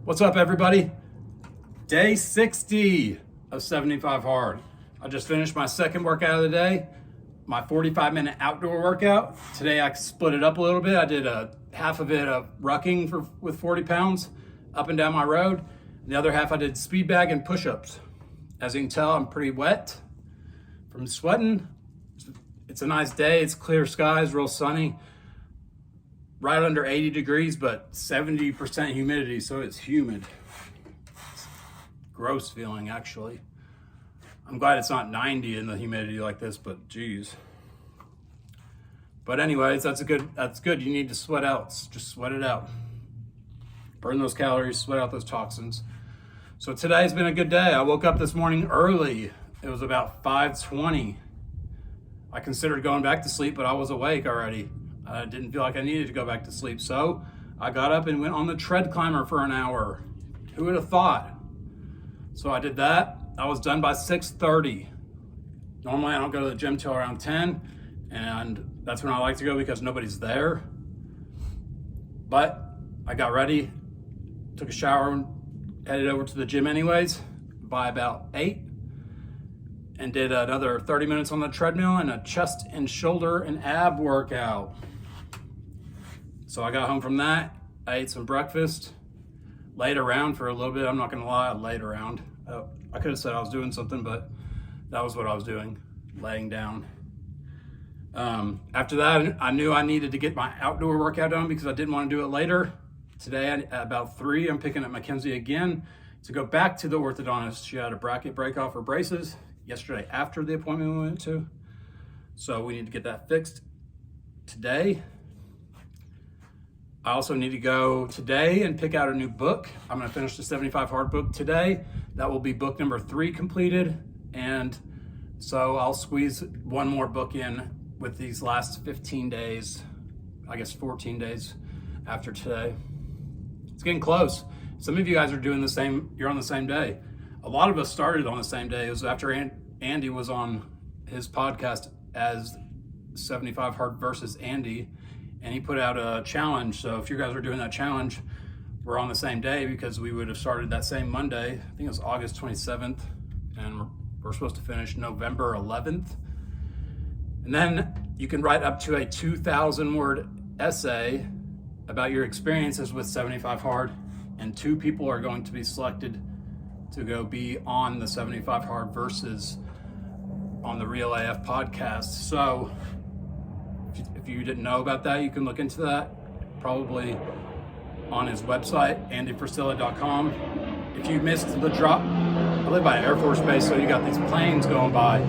What's up, everybody? Day 60 of 75 Hard. I just finished my second workout of the day, my 45-minute outdoor workout. Today I split it up a little bit. I did a half of it of rucking with 40 pounds up and down my road. The other half I did speed bag and push-ups. As you can tell, I'm pretty wet from sweating. It's a nice day. It's clear skies, real sunny. Right under 80 degrees, but 70% humidity, so it's humid. It's gross feeling, actually. I'm glad it's not 90 in the humidity like this, but geez. But anyways, that's good. You need to sweat out. Just sweat it out. Burn those calories, sweat out those toxins. So today's been a good day. I woke up this morning early. It was about 5:20. I considered going back to sleep, but I was awake already. I didn't feel like I needed to go back to sleep. So I got up and went on the tread climber for an hour. Who would have thought? So I did that. I was done by 6:30. Normally I don't go to the gym till around 10, and that's when I like to go because nobody's there. But I got ready, took a shower, and headed over to the gym anyways by about 8, and did another 30 minutes on the treadmill and a chest and shoulder and ab workout. So I got home from that, I ate some breakfast, laid around for a little bit. I'm not gonna lie, I laid around. I could have said I was doing something, but that was what I was doing, laying down. After that, I knew I needed to get my outdoor workout done because I didn't want to do it later. Today at about 3, I'm picking up Mackenzie again to go back to the orthodontist. She had a bracket break off her braces yesterday after the appointment we went to. So we need to get that fixed today. I also need to go today and pick out a new book. I'm gonna finish the 75 Hard book today. That will be book number 3 completed. And so I'll squeeze one more book in with these last 15 days, I guess 14 days after today. It's getting close. Some of you guys are doing the same, you're on the same day. A lot of us started on the same day. It was after Andy was on his podcast as 75 Hard versus Andy, and he put out a challenge. So if you guys are doing that challenge, we're on the same day because we would have started that same Monday. I think it was August 27th, and we're supposed to finish November 11th. And then you can write up to a 2,000-word essay about your experiences with 75 Hard, and 2 people are going to be selected to go be on the 75 Hard versus on the Real AF podcast. So if you didn't know about that, you can look into that probably on his website, andyfrisilla.com. If you missed the drop, I live by Air Force Base, so you got these planes going by.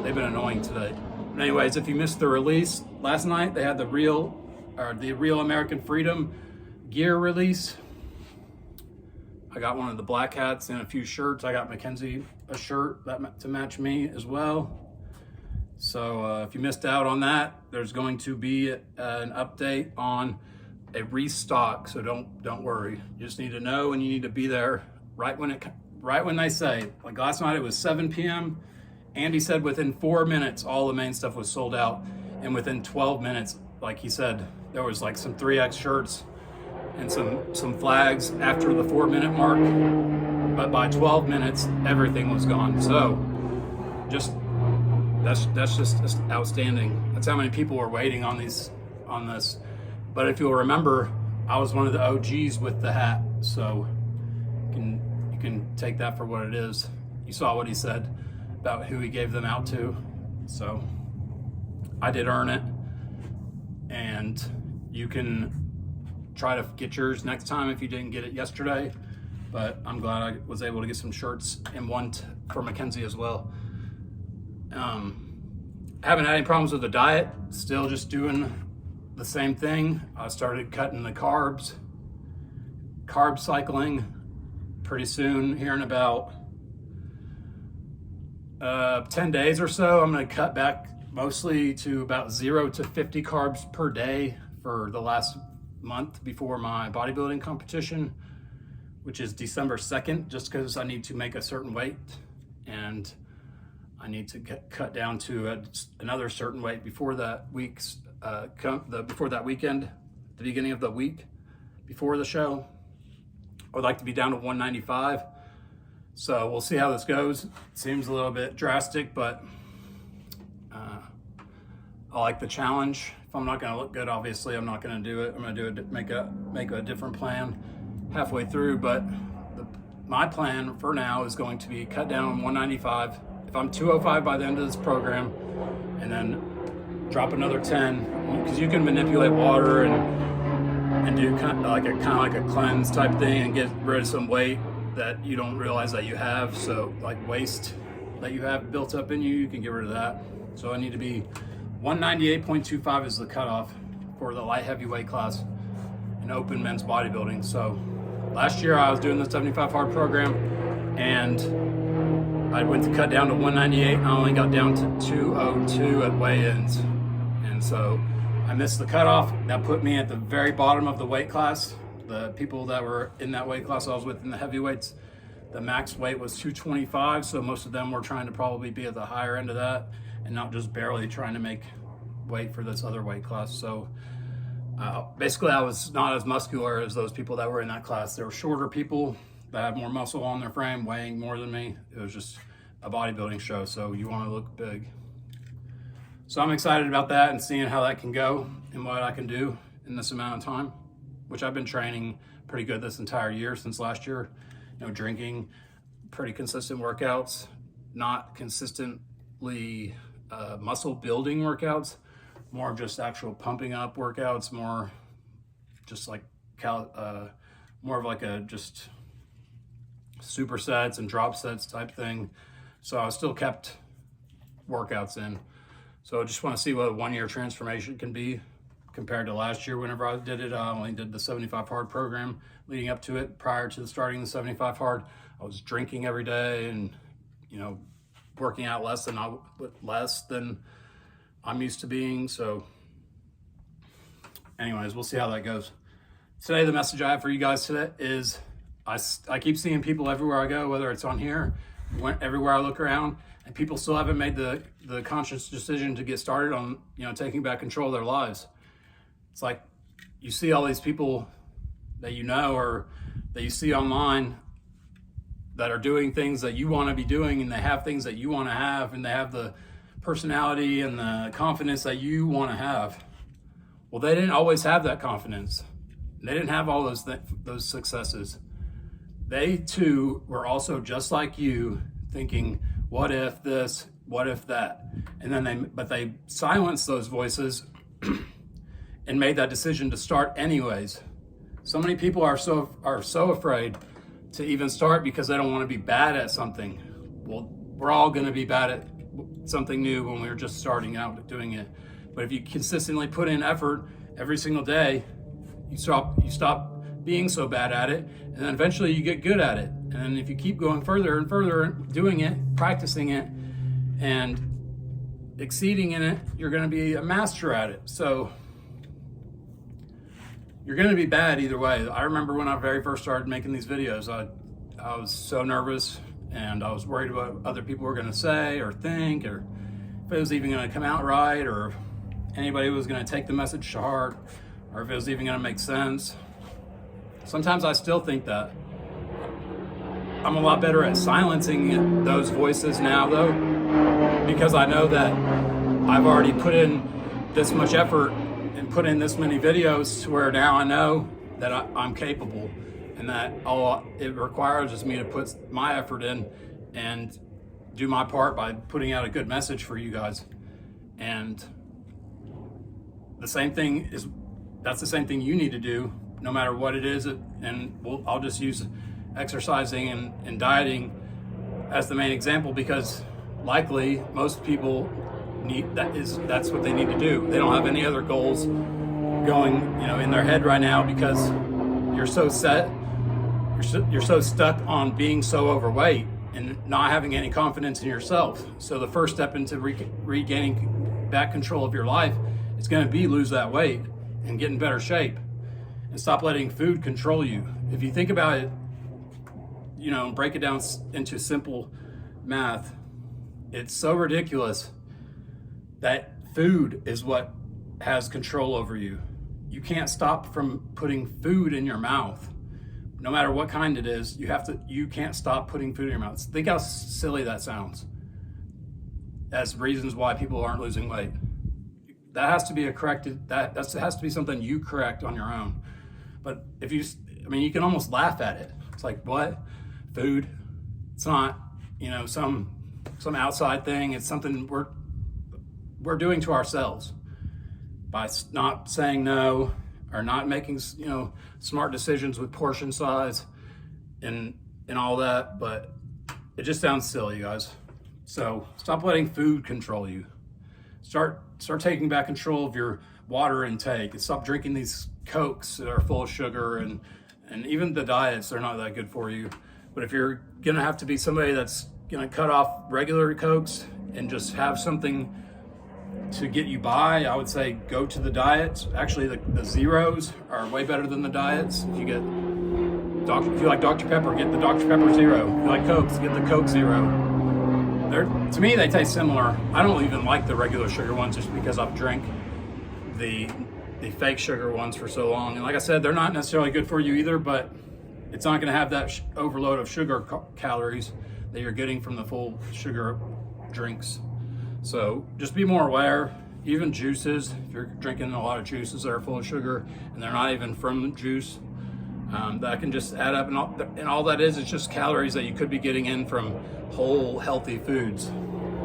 They've been annoying today. But anyways, if you missed the release last night, they had the Real American Freedom gear release. I got one of the black hats and a few shirts. I got Mackenzie a shirt to match me as well. So if you missed out on that, there's going to be an update on a restock. So don't worry. You just need to know, and you need to be there right when they say. Like last night, it was 7 p.m. Andy said within 4 minutes, all the main stuff was sold out, and within 12 minutes, like he said, there was like some 3X shirts and some flags after the 4-minute mark, but by 12 minutes, everything was gone. So that's just outstanding. That's how many people were waiting on this. But if you'll remember, I was one of the OGs with the hat, so you can take that for what it is. You saw what he said about who he gave them out to. So I did earn it, and you can try to get yours next time if you didn't get it yesterday. But I'm glad I was able to get some shirts and one for Mackenzie as well. Haven't had any problems with the diet. Still just doing the same thing. I started cutting the carb cycling pretty soon, here in about 10 days or so. I'm going to cut back mostly to about 0 to 50 carbs per day for the last month before my bodybuilding competition, which is December 2nd, just because I need to make a certain weight, and I need to cut down to another certain weight before that weekend, the beginning of the week, before the show. I would like to be down to 195. So we'll see how this goes. It seems a little bit drastic, but I like the challenge. If I'm not going to look good, obviously I'm not going to do it. I'm going to do it, make a different plan halfway through. But my plan for now is going to be cut down 195. If I'm 205 by the end of this program, and then drop another 10, because you can manipulate water and do kind of like a cleanse type thing and get rid of some weight that you don't realize that you have. So like waste that you have built up in you, you can get rid of that. So I need to be 198.25 is the cutoff for the light heavyweight class in open men's bodybuilding. So last year I was doing the 75 hard program, and I went to cut down to 198. I only got down to 202 at weigh-ins, and so I missed the cutoff. That put me at the very bottom of the weight class. The people that were in that weight class I was with in the heavyweights, the max weight was 225, so most of them were trying to probably be at the higher end of that and not just barely trying to make weight for this other weight class. So basically I was not as muscular as those people that were in that class. They were shorter people that had more muscle on their frame, weighing more than me. It was just a bodybuilding show, so you want to look big. So I'm excited about that and seeing how that can go and what I can do in this amount of time, which I've been training pretty good this entire year since last year. You know, drinking, pretty consistent workouts, not consistently muscle building workouts, more just actual pumping up workouts, more just like more of like a just supersets and drop sets type thing. So I still kept workouts in. So I just want to see what a 1 year transformation can be compared to last year. Whenever I did it, I only did the 75 hard program leading up to it. Prior to starting the 75 hard, I was drinking every day and, you know, working out less than I'm used to being. So anyways, we'll see how that goes. Today, the message I have for you guys today is I keep seeing people everywhere I go, whether it's on here, everywhere I look around, and people still haven't made the conscious decision to get started on, you know, taking back control of their lives. It's like you see all these people that you know or that you see online that are doing things that you want to be doing, and they have things that you want to have, and they have the personality and the confidence that you want to have. Well, they didn't always have that confidence. They didn't have all those successes. They too were also just like you, thinking, what if this, what if that? And then they silenced those voices and made that decision to start anyways. So many people are so afraid to even start because they don't want to be bad at something. Well, we're all going to be bad at something new when we're just starting out doing it. But if you consistently put in effort every single day, you stop being so bad at it, and then eventually you get good at it. And then if you keep going further and further doing it, practicing it, and exceeding in it, you're going to be a master at it. So you're going to be bad either way. I remember when I very first started making these videos, I was so nervous, and I was worried about what other people were going to say or think, or if it was even going to come out right, or if anybody was going to take the message to heart, or if it was even going to make sense. Sometimes I still think that. I'm a lot better at silencing those voices now, though, because I know that I've already put in this much effort and put in this many videos to where now I know that I'm capable, and that all it requires is me to put my effort in and do my part by putting out a good message for you guys. And that's the same thing you need to do, no matter what it is. And I'll just use exercising and dieting as the main example, because likely most people that's what they need to do. They don't have any other goals going, in their head right now, because you're so stuck on being so overweight and not having any confidence in yourself. So the first step into regaining back control of your life is going to be lose that weight and get in better shape, and stop letting food control you. If you think about it, break it down into simple math, it's so ridiculous that food is what has control over you. you can't stop from putting food in your mouth. No matter what kind it is, you can't stop putting food in your mouth. Think how silly that sounds as reasons why people aren't losing weight. That has to be that has to be something you correct on your own. But you can almost laugh at it. It's like, what? Food? It's not, some outside thing. It's something we're doing to ourselves by not saying no, or not making, smart decisions with portion size and all that. But it just sounds silly, guys. So stop letting food control you. Start taking back control of your water intake, and stop drinking these Cokes that are full of sugar, and even the diets, they're not that good for you. But if you're gonna have to be somebody that's gonna cut off regular Cokes and just have something to get you by, I would say go to the diets. Actually, the zeros are way better than the diets. If you like Dr. Pepper, get the Dr. Pepper Zero. If you like Cokes, get the Coke Zero. To me, they taste similar. I don't even like the regular sugar ones just because I've drank the fake sugar ones for so long. And like I said, they're not necessarily good for you either, but it's not going to have that overload of sugar calories that you're getting from the full sugar drinks. So just be more aware. Even juices, if you're drinking a lot of juices that are full of sugar and they're not even from juice, that can just add up, and all that is just calories that you could be getting in from whole healthy foods.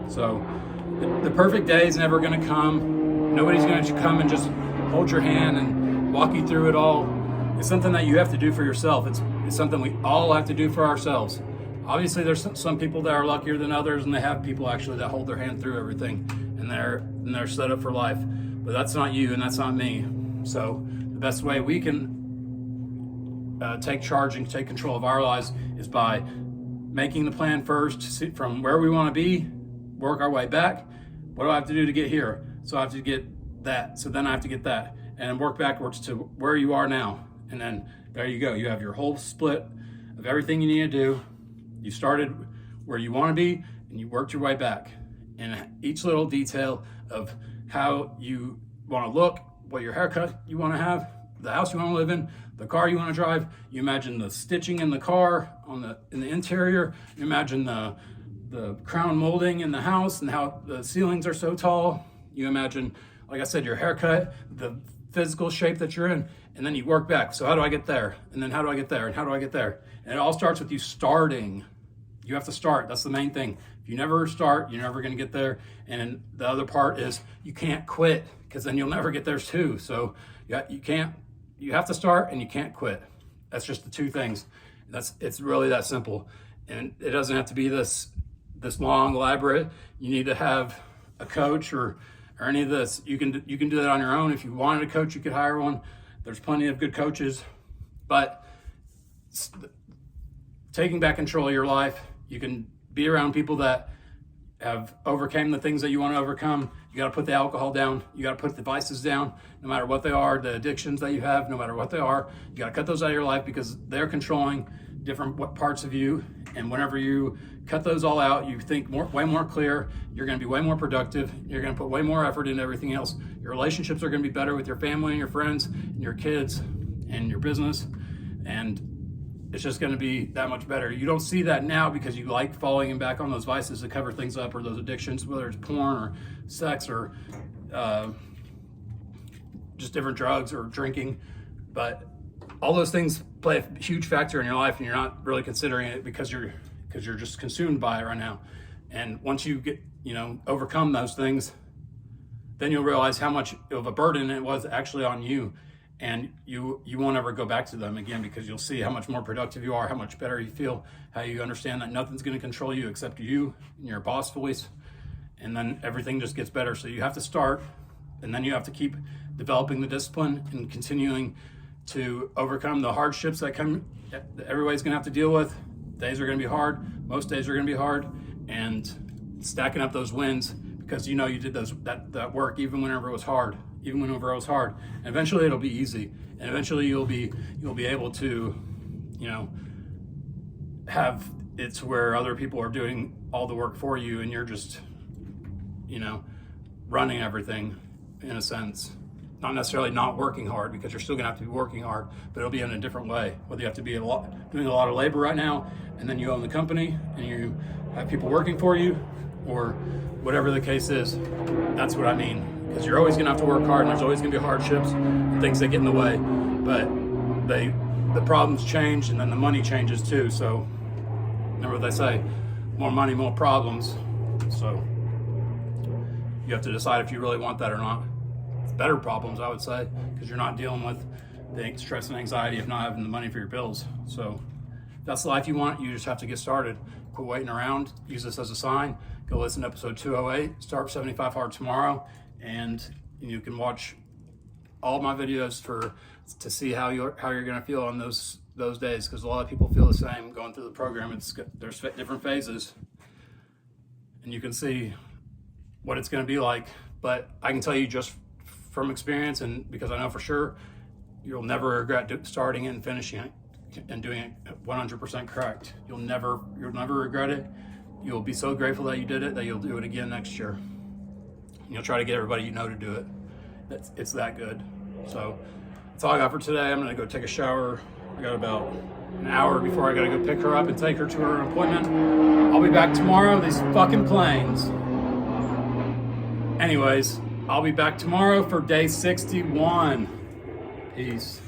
So the perfect day is never going to come. Nobody's going to come and just hold your hand and walk you through it all. It's something that you have to do for yourself. It's something we all have to do for ourselves. Obviously, there's some people that are luckier than others, and they have people actually that hold their hand through everything, and they're set up for life. But that's not you, and that's not me. So the best way we can take charge and take control of our lives is by making the plan first, from where we want to be, work our way back. What do I have to do to get here? So I have to get that. So then I have to get that, and work backwards to where you are now. And then there you go. You have your whole split of everything you need to do. You started where you want to be, and you worked your way back. And each little detail of how you want to look, what your haircut you want to have, the house you want to live in, the car you want to drive. You imagine the stitching in the car in the interior. You imagine the crown molding in the house and how the ceilings are so tall. You imagine, like I said, your haircut, the physical shape that you're in, and then you work back. So how do I get there? And then how do I get there? And how do I get there? And it all starts with you starting. You have to start. That's the main thing. If you never start, you're never going to get there. And the other part is you can't quit, because then you'll never get there too. So you have to start, and you can't quit. That's just the two things. It's really that simple. And it doesn't have to be this long, elaborate. You need to have a coach or any of this. You can do that on your own. If you wanted a coach, you could hire one. There's plenty of good coaches. But taking back control of your life, you can be around people that have overcame the things that you want to overcome. You got to put the alcohol down. You got to put the vices down, no matter what they are, the addictions that you have, no matter what they are. You got to cut those out of your life, because they're controlling different parts of you. And whenever you cut those all out, you think way more clear. You're going to be way more productive. You're going to put way more effort into everything else. Your relationships are going to be better with your family and your friends and your kids and your business. And it's just going to be that much better. You don't see that now because you like falling back on those vices to cover things up, or those addictions, whether it's porn or sex or just different drugs or drinking. But all those things play a huge factor in your life, and you're not really considering it because you're just consumed by it right now. And once you get, overcome those things, then you'll realize how much of a burden it was actually on you. And you won't ever go back to them again, because you'll see how much more productive you are, how much better you feel, how you understand that nothing's going to control you except you and your boss voice. And then everything just gets better. So you have to start, and then you have to keep developing the discipline and continuing to overcome the hardships that everybody's going to have to deal with. Days are going to be hard. Most days are going to be hard. And stacking up those wins, because you did that work even whenever it was hard. And eventually it'll be easy, and eventually you'll be able to have it to where other people are doing all the work for you, and you're just running everything in a sense. not necessarily not working hard, because you're still gonna have to be working hard, but it'll be in a different way. Whether you have to be doing a lot of labor right now, and then you own the company and you have people working for you, or whatever the case is. That's what I mean. Because you're always gonna have to work hard, and there's always gonna be hardships and things that get in the way. But the problems change, and then the money changes too. So remember what they say, more money, more problems. So you have to decide if you really want that or not. It's better problems, I would say, because you're not dealing with the stress and anxiety of not having the money for your bills. So if that's the life you want, you just have to get started. Quit waiting around. Use this as a sign. Go listen to episode 208. Start 75 hard tomorrow, and you can watch all my videos to see how you're going to feel on those days, because a lot of people feel the same going through the program. There's different phases, and you can see what it's going to be like. But I can tell you just from experience, and because I know for sure, you'll never regret starting it and finishing it and doing it 100% correct. You'll never regret it. You'll be so grateful that you did it that you'll do it again next year. And you'll try to get everybody you know to do it. It's that good. So that's all I got for today. I'm gonna go take a shower. I got about an hour before I gotta go pick her up and take her to her appointment. I'll be back tomorrow. These fucking planes. Anyways, I'll be back tomorrow for day 61. Peace.